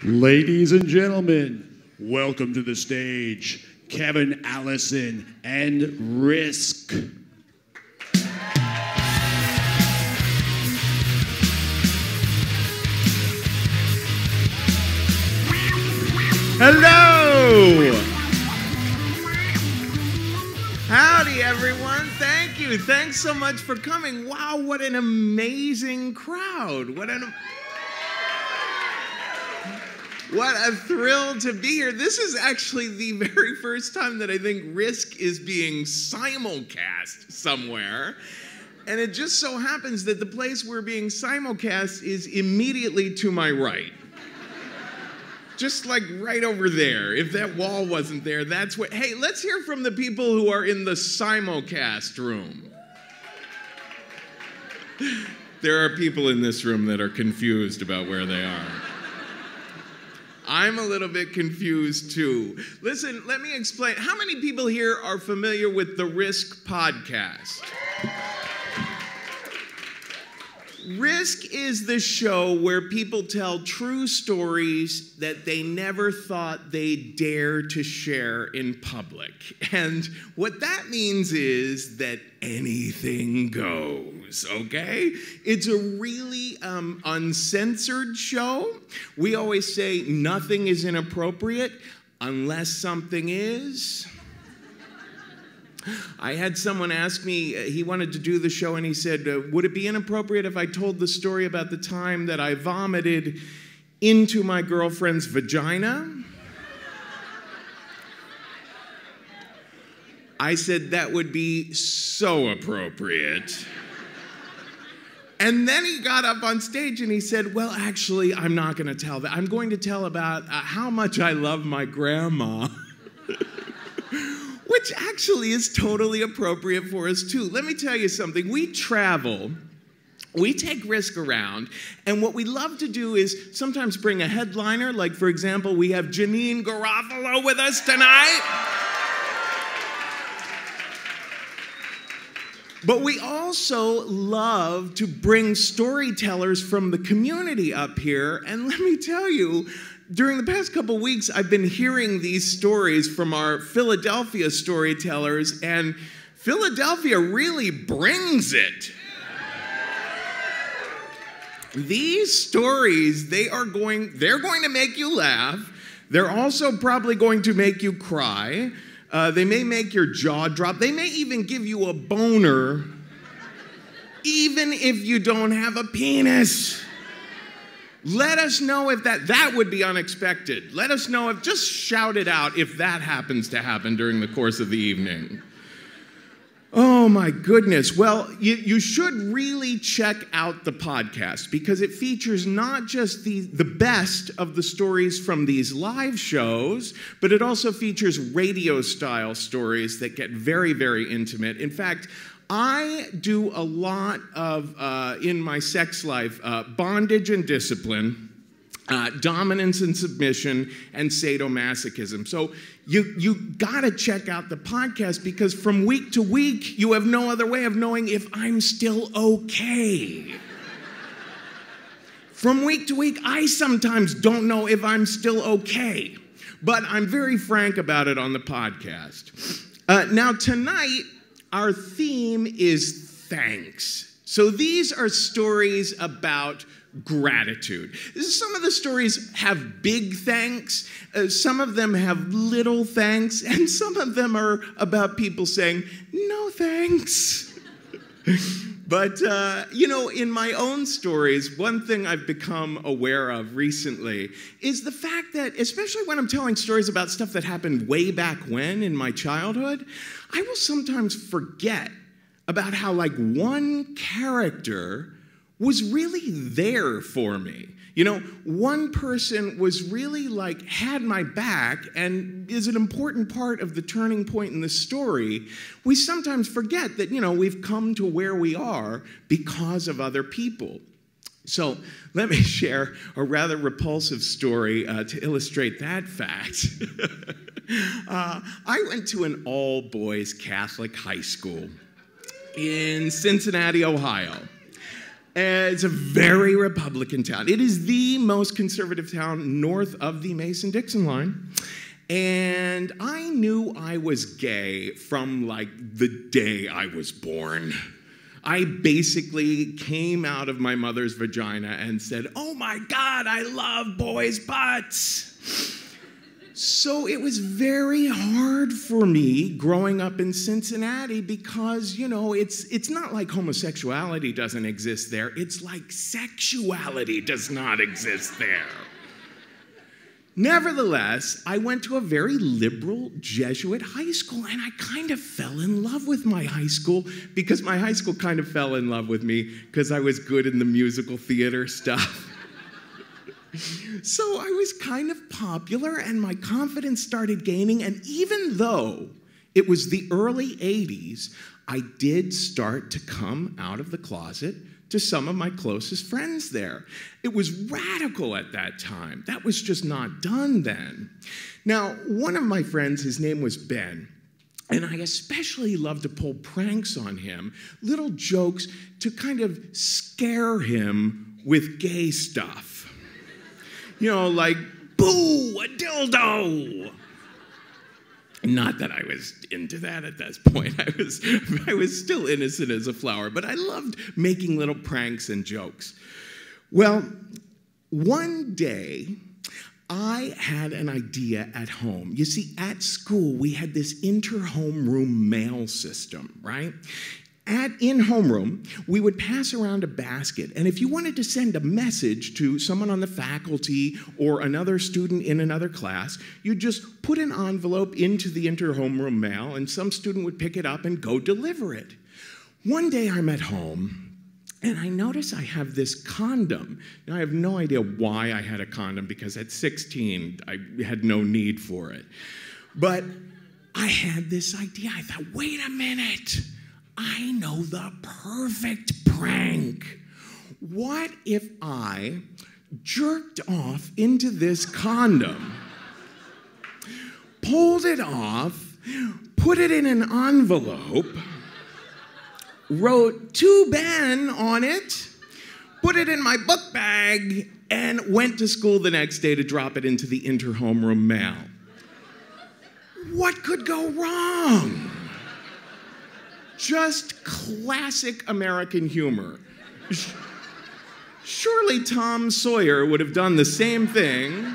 Ladies and gentlemen, welcome to the stage, Kevin Allison and Risk. Hello! Howdy, everyone. Thank you. Thanks so much for coming. Wow, what an amazing crowd. What a thrill to be here. This is actually the very first time that I think Risk is being simulcast somewhere. And it just so happens that the place we're being simulcast is immediately to my right. Just like right over there. If that wall wasn't there, that's what... Hey, let's hear from the people who are in the simulcast room. There are people in this room that are confused about where they are. I'm a little bit confused too. Listen, let me explain. How many people here are familiar with the Risk podcast? Risk is the show where people tell true stories that they never thought they'd dare to share in public. And what that means is that anything goes, okay? It's a really uncensored show. We always say nothing is inappropriate unless something is. I had someone ask me, he wanted to do the show, and he said, would it be inappropriate if I told the story about the time that I vomited into my girlfriend's vagina? I said, that would be so appropriate. And then he got up on stage and he said, well, actually, I'm not going to tell that. I'm going to tell about how much I love my grandma. Which actually is totally appropriate for us, too. Let me tell you something. We travel, we take Risk around, and what we love to do is sometimes bring a headliner. Like, for example, we have Janeane Garofalo with us tonight. But we also love to bring storytellers from the community up here. And let me tell you, during the past couple weeks, I've been hearing these stories from our Philadelphia storytellers, and Philadelphia really brings it. These stories, they're going to make you laugh. They're also probably going to make you cry. They may make your jaw drop. They may even give you a boner, even if you don't have a penis. Let us know if that would be unexpected. Let us know if, just shout it out if that happens to happen during the course of the evening. Oh my goodness. Well, you should really check out the podcast because it features not just the best of the stories from these live shows, but it also features radio-style stories that get very, very intimate. In fact, I do a lot of, in my sex life, bondage and discipline, dominance and submission, and sadomasochism. So you gotta check out the podcast because from week to week, you have no other way of knowing if I'm still okay. From week to week, I sometimes don't know if I'm still okay, but I'm very frank about it on the podcast. Now tonight, our theme is thanks. So these are stories about gratitude. Some of the stories have big thanks, some of them have little thanks, and some of them are about people saying, no thanks. But, you know, in my own stories, one thing I've become aware of recently is the fact that, especially when I'm telling stories about stuff that happened way back when in my childhood, I will sometimes forget about how, like, one character was really there for me. You know, one person was really, like, had my back and is an important part of the turning point in the story. We sometimes forget that, you know, we've come to where we are because of other people. So let me share a rather repulsive story to illustrate that fact. I went to an all-boys Catholic high school in Cincinnati, Ohio. It's a very Republican town. It is the most conservative town north of the Mason-Dixon line. And I knew I was gay from like the day I was born. I basically came out of my mother's vagina and said, "Oh my God, I love boys' butts." So it was very hard for me growing up in Cincinnati because, you know, it's not like homosexuality doesn't exist there. It's like sexuality does not exist there. Nevertheless, I went to a very liberal Jesuit high school, and I kind of fell in love with my high school because my high school kind of fell in love with me because I was good in the musical theater stuff. So I was kind of popular, and my confidence started gaining, and even though it was the early 80s, I did start to come out of the closet to some of my closest friends there. It was radical at that time. That was just not done then. Now, one of my friends, his name was Ben, and I especially loved to pull pranks on him, little jokes to kind of scare him with gay stuff. You know, like, boo, a dildo. Not that I was into that at this point. I was still innocent as a flower, but I loved making little pranks and jokes. Well, one day, I had an idea at home. You see, at school, we had this inter-homeroom mail system, right? In homeroom, we would pass around a basket, and if you wanted to send a message to someone on the faculty or another student in another class, you'd just put an envelope into the inter-homeroom mail, and some student would pick it up and go deliver it. One day I'm at home, and I notice I have this condom. Now, I have no idea why I had a condom, because at 16, I had no need for it. But I had this idea. I thought, wait a minute. I know the perfect prank. What if I jerked off into this condom, pulled it off, put it in an envelope, wrote "To Ben" on it, put it in my book bag, and went to school the next day to drop it into the inter-homeroom mail? What could go wrong? Just classic American humor. Surely Tom Sawyer would have done the same thing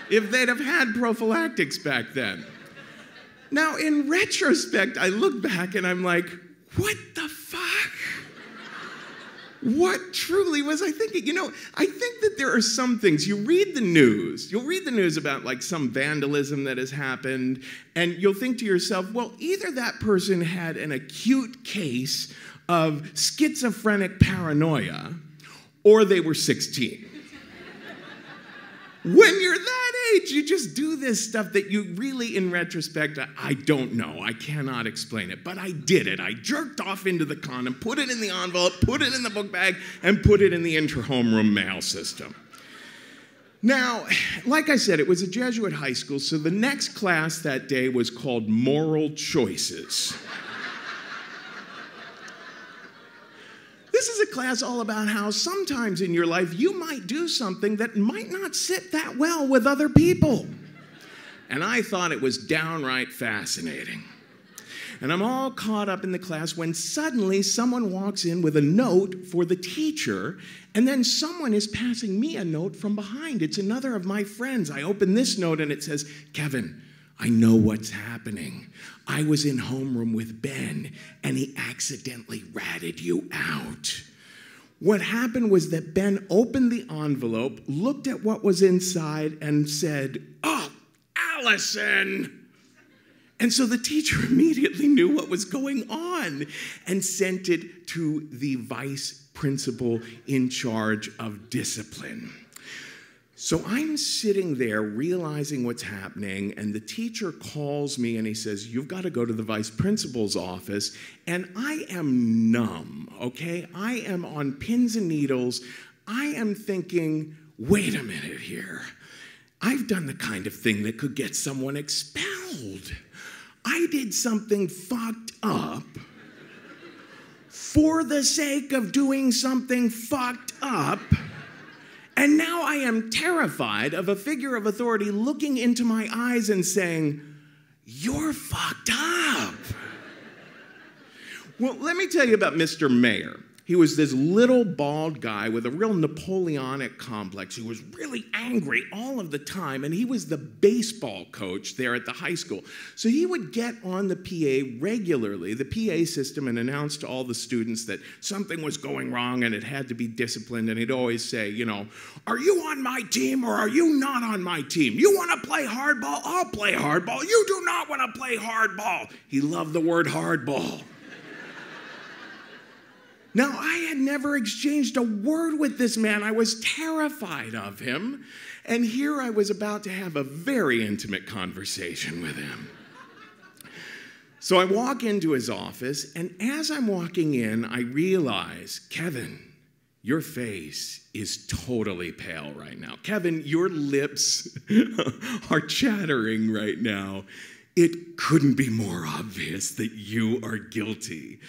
if they'd have had prophylactics back then. Now, in retrospect, I look back and I'm like, what the fuck? What truly was I thinking? You know, I think that there are some things, you read the news, you'll read the news about like some vandalism that has happened, and you'll think to yourself, well, either that person had an acute case of schizophrenic paranoia, or they were 16. When you're that age, you just do this stuff that you really, in retrospect, I don't know. I cannot explain it, but I did it. I jerked off into the condom, put it in the envelope, put it in the book bag, and put it in the inter-homeroom mail system. Now, like I said, it was a Jesuit high school, so the next class that day was called Moral Choices. This is a class all about how sometimes in your life you might do something that might not sit that well with other people. And I thought it was downright fascinating. And I'm all caught up in the class when suddenly someone walks in with a note for the teacher, and then someone is passing me a note from behind. It's another of my friends. I open this note and it says, "Kevin, I know what's happening. I was in homeroom with Ben, and he accidentally ratted you out." What happened was that Ben opened the envelope, looked at what was inside, and said, "Oh, Allison!" And so the teacher immediately knew what was going on and sent it to the vice principal in charge of discipline. So I'm sitting there realizing what's happening, and the teacher calls me and he says, "You've got to go to the vice principal's office." And I am numb, okay? I am on pins and needles. I am thinking, wait a minute here. I've done the kind of thing that could get someone expelled. I did something fucked up for the sake of doing something fucked up. And now I am terrified of a figure of authority looking into my eyes and saying, "You're fucked up." Well, let me tell you about Mr. Mayor. He was this little bald guy with a real Napoleonic complex who was really angry all of the time, and he was the baseball coach there at the high school. So he would get on the PA regularly, the PA system, and announce to all the students that something was going wrong and it had to be disciplined, and he'd always say, you know, "Are you on my team or are you not on my team? You want to play hardball? I'll play hardball. You do not want to play hardball." He loved the word hardball. Now, I had never exchanged a word with this man. I was terrified of him. And here I was about to have a very intimate conversation with him. So I walk into his office, and as I'm walking in, I realize, "Kevin, your face is totally pale right now. Kevin, your lips are chattering right now. It couldn't be more obvious that you are guilty."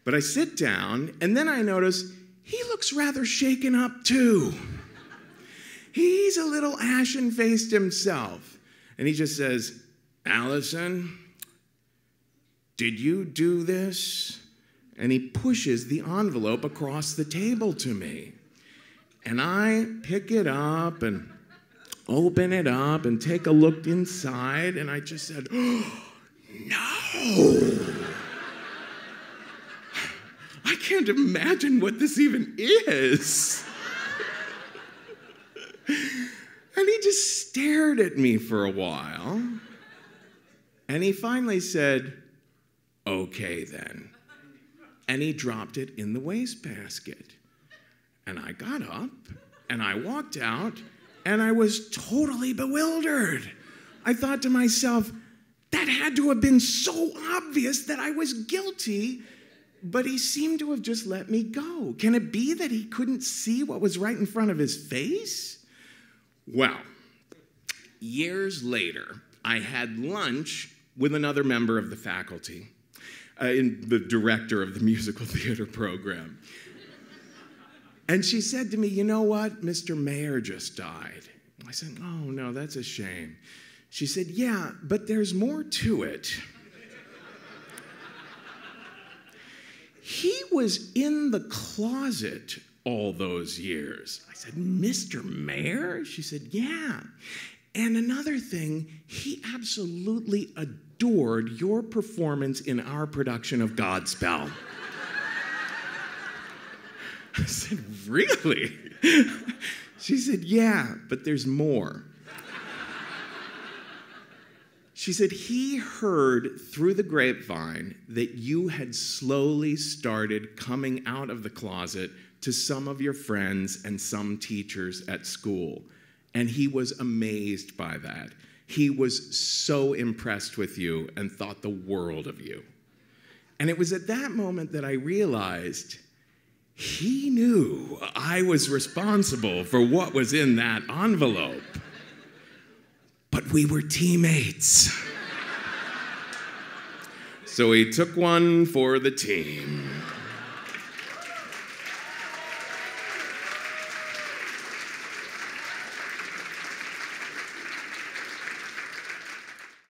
But I sit down, and then I notice he looks rather shaken up too. He's a little ashen-faced himself. And he just says, "Allison, did you do this?" And he pushes the envelope across the table to me. And I pick it up and open it up and take a look inside, and I just said, "Oh, no. I can't imagine what this even is." And he just stared at me for a while. And he finally said, "Okay then." And he dropped it in the wastebasket. And I got up and I walked out and I was totally bewildered. I thought to myself, that had to have been so obvious that I was guilty. But he seemed to have just let me go. Can it be that he couldn't see what was right in front of his face? Well, years later, I had lunch with another member of the faculty, the director of the musical theater program. And she said to me, "You know what? Mr. Mayor just died." I said, "Oh, no, that's a shame." She said, "Yeah, but there's more to it. He was in the closet all those years." I said, "Mr. Mayor?" She said, "Yeah. And another thing, he absolutely adored your performance in our production of Godspell." I said, "Really?" She said, "Yeah, but there's more." She said, "He heard through the grapevine that you had slowly started coming out of the closet to some of your friends and some teachers at school. And he was amazed by that. He was so impressed with you and thought the world of you." And it was at that moment that I realized he knew I was responsible for what was in that envelope. But we were teammates. So he took one for the team.